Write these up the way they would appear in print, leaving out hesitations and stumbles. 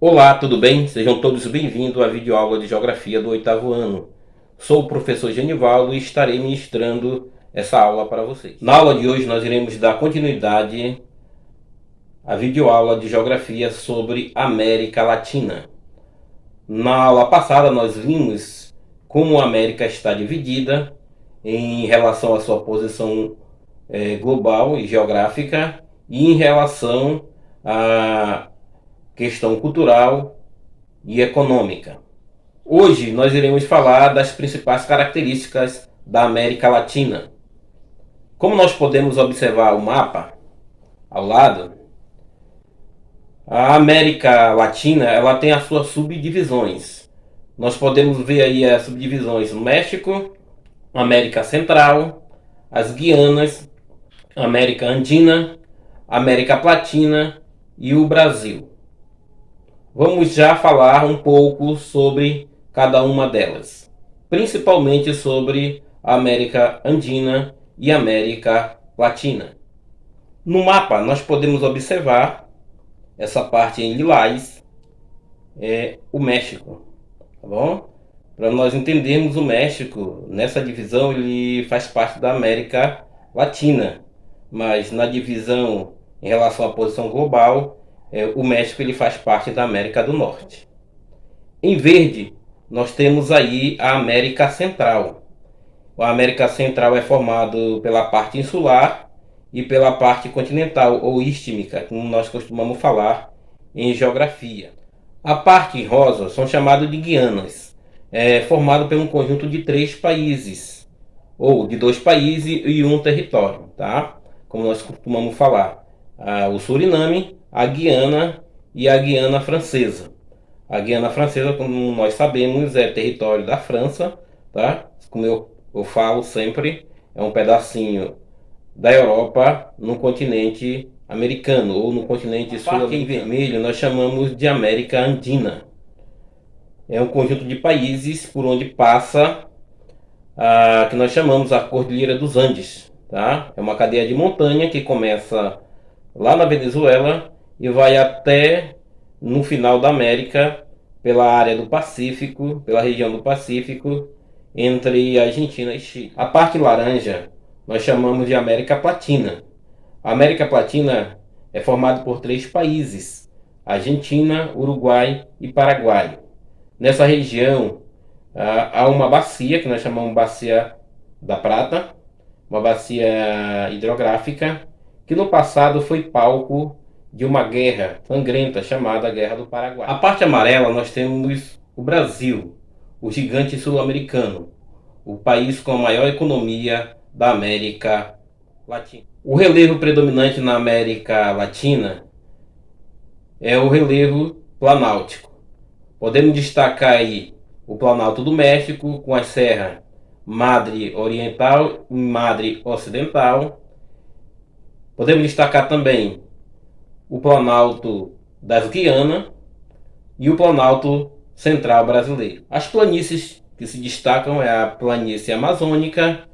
Olá, tudo bem? Sejam todos bem-vindos à videoaula de Geografia do 8º ano. Sou o professor Genivaldo e estarei ministrando essa aula para vocês. Na aula de hoje nós iremos dar continuidade à videoaula de Geografia sobre América Latina. Na aula passada nós vimos como a América está dividida em relação à sua posição global e geográfica e em relação à questão cultural e econômica. Hoje nós iremos falar das principais características da América Latina. Como nós podemos observar o mapa ao lado, a América Latina ela tem as suas subdivisões. Nós podemos ver aí as subdivisões no México, América Central, as Guianas, América Andina, América Latina e o Brasil. Vamos já falar um pouco sobre cada uma delas, principalmente sobre a América Andina e América Latina. No mapa nós podemos observar essa parte em lilás é o México, tá bom? Para nós entendermos o México, nessa divisão ele faz parte da América Latina, mas na divisão em relação à posição global, o México ele faz parte da América do Norte. Em verde, nós temos aí a América Central. A América Central é formado pela parte insular e pela parte continental ou istmica, como nós costumamos falar em geografia. A parte rosa são chamados de Guianas, formado por um conjunto de 3 países, ou de 2 países e um território, tá? Como nós costumamos falar, o Suriname, a Guiana e a Guiana Francesa. A Guiana Francesa, como nós sabemos, é território da França, tá? Como eu falo sempre, é um pedacinho da Europa no continente americano ou no continente sul-americano. Em vermelho nós chamamos de América Andina. É um conjunto de países por onde passa que nós chamamos a Cordilheira dos Andes, tá? É uma cadeia de montanha que começa lá na Venezuela e vai até no final da América, pela área do Pacífico, pela região do Pacífico, entre Argentina e Chile. A parte laranja nós chamamos de América Latina. A América Latina é formada por 3 países: Argentina, Uruguai e Paraguai. Nessa região há uma bacia que nós chamamos Bacia da Prata, uma bacia hidrográfica, que no passado foi palco de uma guerra sangrenta chamada Guerra do Paraguai. A parte amarela nós temos o Brasil, o gigante sul-americano, o país com a maior economia da América Latina. O relevo predominante na América Latina é o relevo planáltico. Podemos destacar aí o Planalto do México com as serras Madre Oriental e Madre Ocidental. Podemos destacar também o Planalto das Guianas e o Planalto Central brasileiro. As planícies que se destacam é a planície amazônica,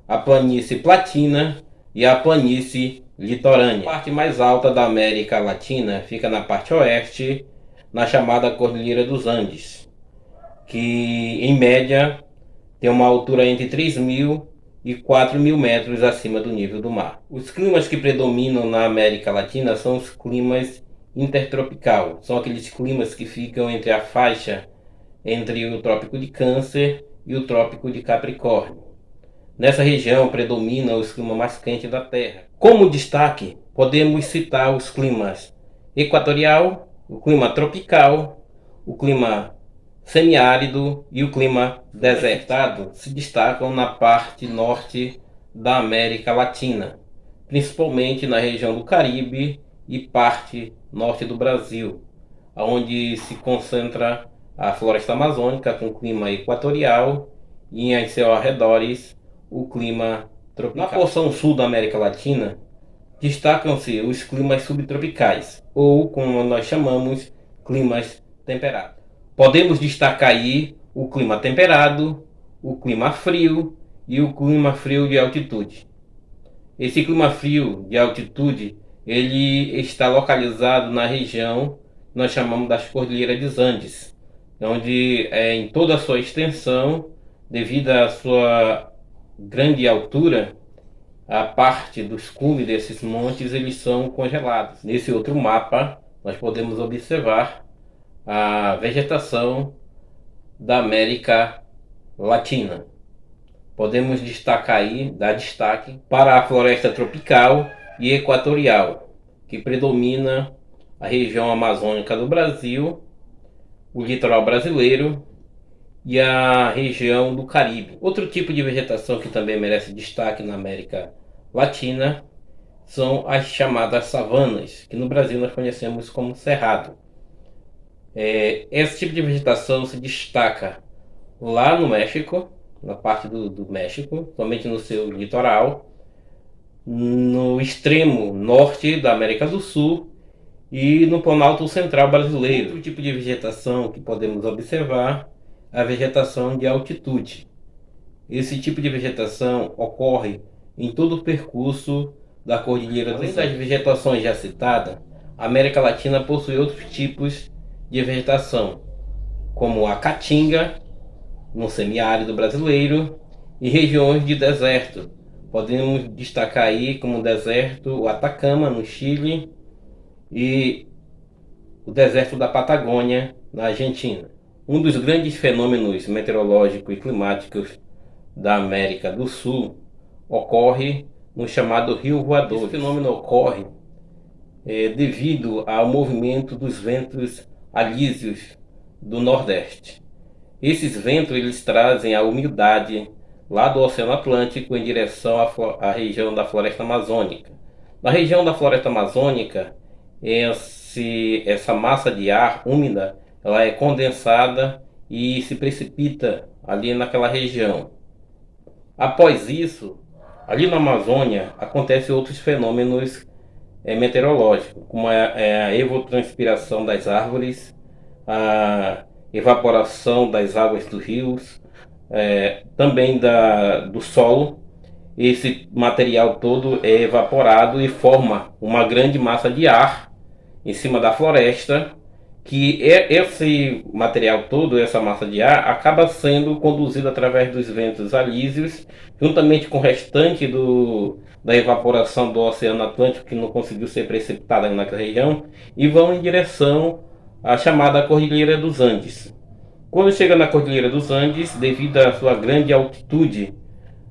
a planície platina e a planície litorânea. A parte mais alta da América Latina fica na parte oeste, na chamada Cordilheira dos Andes, que em média tem uma altura entre 3.000 e 4.000 metros acima do nível do mar. Os climas que predominam na América Latina são os climas intertropical. São aqueles climas que ficam entre a faixa entre o Trópico de Câncer e o Trópico de Capricórnio. Nessa região predominam os climas mais quentes da Terra. Como destaque, podemos citar os climas equatorial, o clima tropical, o clima semiárido e o clima desertado se destacam na parte norte da América Latina, principalmente na região do Caribe e parte norte do Brasil, onde se concentra a floresta amazônica com clima equatorial e em seus arredores o clima tropical. Na porção sul da América Latina destacam-se os climas subtropicais, ou como nós chamamos, climas temperados. Podemos destacar aí o clima temperado, o clima frio e o clima frio de altitude. Esse clima frio de altitude ele está localizado na região nós chamamos das Cordilheiras dos Andes, onde em toda a sua extensão, devido à sua grande altura, a parte dos cumes desses montes eles são congelados. Nesse outro mapa nós podemos observar a vegetação da América Latina. Podemos destacar aí, dar destaque para a floresta tropical e equatorial, que predomina a região amazônica do Brasil, o litoral brasileiro e a região do Caribe. Outro tipo de vegetação que também merece destaque na América Latina são as chamadas savanas, que no Brasil nós conhecemos como cerrado. Esse tipo de vegetação se destaca lá no México, na parte do México, somente no seu litoral, no extremo norte da América do Sul e no Planalto Central brasileiro. Outro tipo de vegetação que podemos observar é a vegetação de altitude. Esse tipo de vegetação ocorre em todo o percurso da Cordilheira dos Andes. Além das vegetações já citadas, a América Latina possui outros tipos de vegetação, como a caatinga, no semiárido brasileiro, e regiões de deserto. Podemos destacar aí como deserto o Atacama, no Chile, e o deserto da Patagônia, na Argentina. Um dos grandes fenômenos meteorológicos e climáticos da América do Sul ocorre no chamado Rio Voador. Esse fenômeno ocorre devido ao movimento dos ventos alísios do Nordeste. Esses ventos eles trazem a umidade lá do Oceano Atlântico em direção à região da Floresta Amazônica. Na região da Floresta Amazônica, essa massa de ar úmida ela é condensada e se precipita ali naquela região. Após isso, ali na Amazônia acontecem outros fenômenos meteorológicos, como a evapotranspiração das árvores, a evaporação das águas dos rios, também do solo. Esse material todo é evaporado e forma uma grande massa de ar em cima da floresta, que esse material todo, essa massa de ar, acaba sendo conduzido através dos ventos alísios, juntamente com o restante da evaporação do Oceano Atlântico, que não conseguiu ser precipitada naquela região, e vão em direção à chamada Cordilheira dos Andes. Quando chega na Cordilheira dos Andes, devido à sua grande altitude,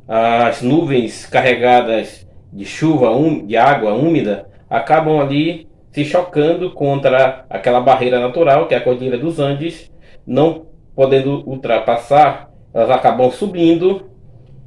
as nuvens carregadas de chuva, de água úmida, acabam ali se chocando contra aquela barreira natural, que é a Cordilheira dos Andes. Não podendo ultrapassar, elas acabam subindo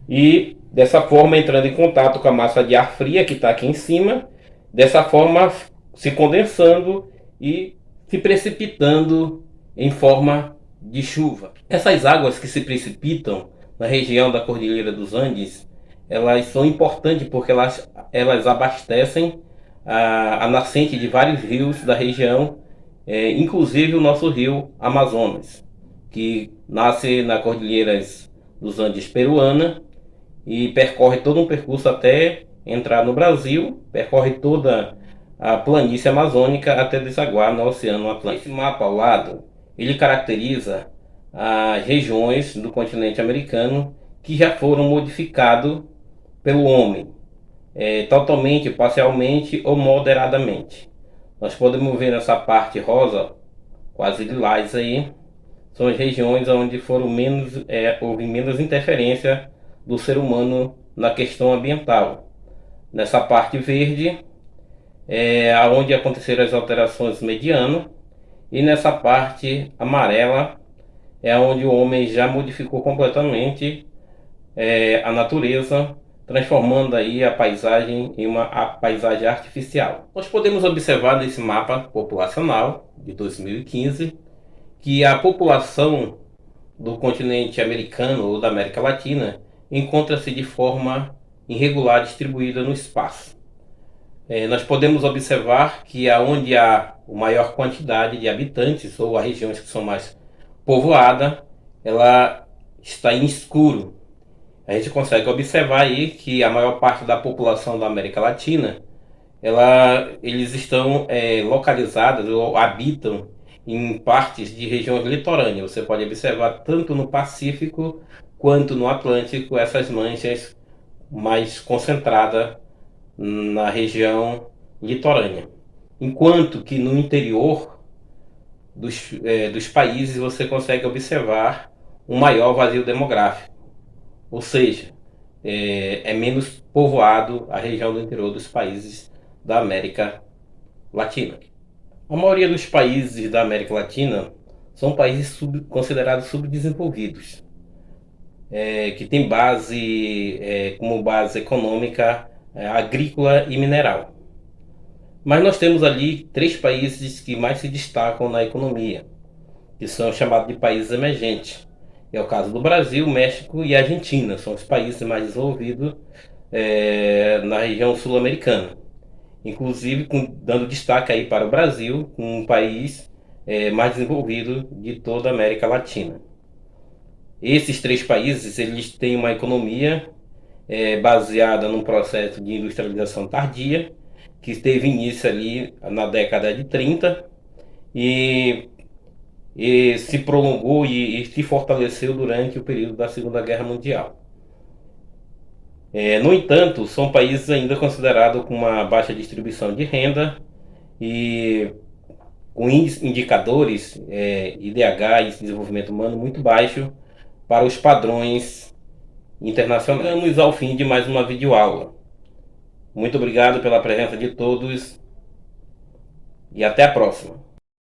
e dessa forma entrando em contato com a massa de ar fria que está aqui em cima, dessa forma se condensando e se precipitando em forma de chuva. Essas águas que se precipitam na região da Cordilheira dos Andes, elas são importantes porque elas abastecem a nascente de vários rios da região, inclusive o nosso rio Amazonas, que nasce na Cordilheira dos Andes peruana e percorre todo um percurso até entrar no Brasil, percorre toda a planície amazônica até desaguar no Oceano Atlântico. Esse mapa ao lado, ele caracteriza as regiões do continente americano que já foram modificadas pelo homem, totalmente, parcialmente ou moderadamente. Nós podemos ver nessa parte rosa, quase lilás aí, são as regiões onde houve menos interferência do ser humano na questão ambiental. Nessa parte verde é onde aconteceram as alterações medianas, e nessa parte amarela é onde o homem já modificou completamente a natureza, transformando aí a paisagem em uma paisagem artificial. Nós podemos observar nesse mapa populacional de 2015 que a população do continente americano ou da América Latina encontra-se de forma irregular distribuída no espaço. Nós podemos observar que aonde há a maior quantidade de habitantes ou as regiões que são mais povoadas, ela está em escuro. A gente consegue observar aí que a maior parte da população da América Latina eles estão localizados ou habitam em partes de regiões litorâneas. Você pode observar tanto no Pacífico quanto no Atlântico essas manchas mais concentradas na região litorânea. Enquanto que no interior dos países você consegue observar um maior vazio demográfico, ou seja, é menos povoado a região do interior dos países da América Latina. A maioria dos países da América Latina são países considerados subdesenvolvidos, que tem como base econômica agrícola e mineral. Mas nós temos ali 3 países que mais se destacam na economia, que são chamados de países emergentes. É o caso do Brasil, México e Argentina, são os países mais desenvolvidos na região sul-americana. Inclusive dando destaque aí para o Brasil, um país mais desenvolvido de toda a América Latina. Esses 3 países eles têm uma economia baseada num processo de industrialização tardia, que teve início ali na década de 30 e, e se prolongou e se fortaleceu durante o período da Segunda Guerra Mundial. No entanto, são países ainda considerados com uma baixa distribuição de renda e com indicadores IDH e desenvolvimento humano muito baixo para os padrões internacionais. Chegamos ao fim de mais uma videoaula. Muito obrigado pela presença de todos e até a próxima.